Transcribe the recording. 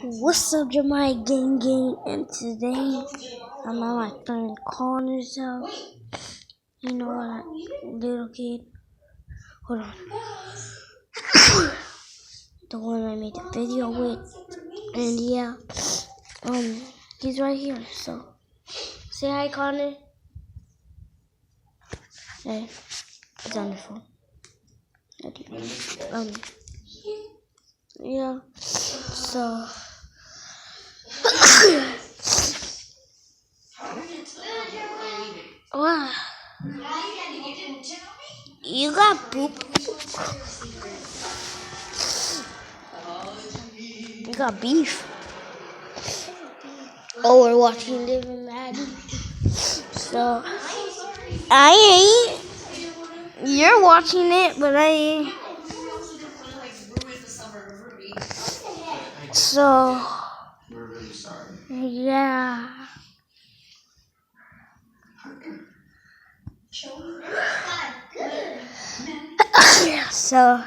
What's up, Jeremiah Gang, and today I'm at my friend Connor's house. You know what, little kid. Hold on. The one I made the video with, and yeah, he's right here. So say hi, Connor. Hey, it's on the phone. Yeah. So. Wow. You got poop. You got beef. Oh, we're watching Liv and Maddie. So I ain't. You're watching it, but I ain't. So yeah. So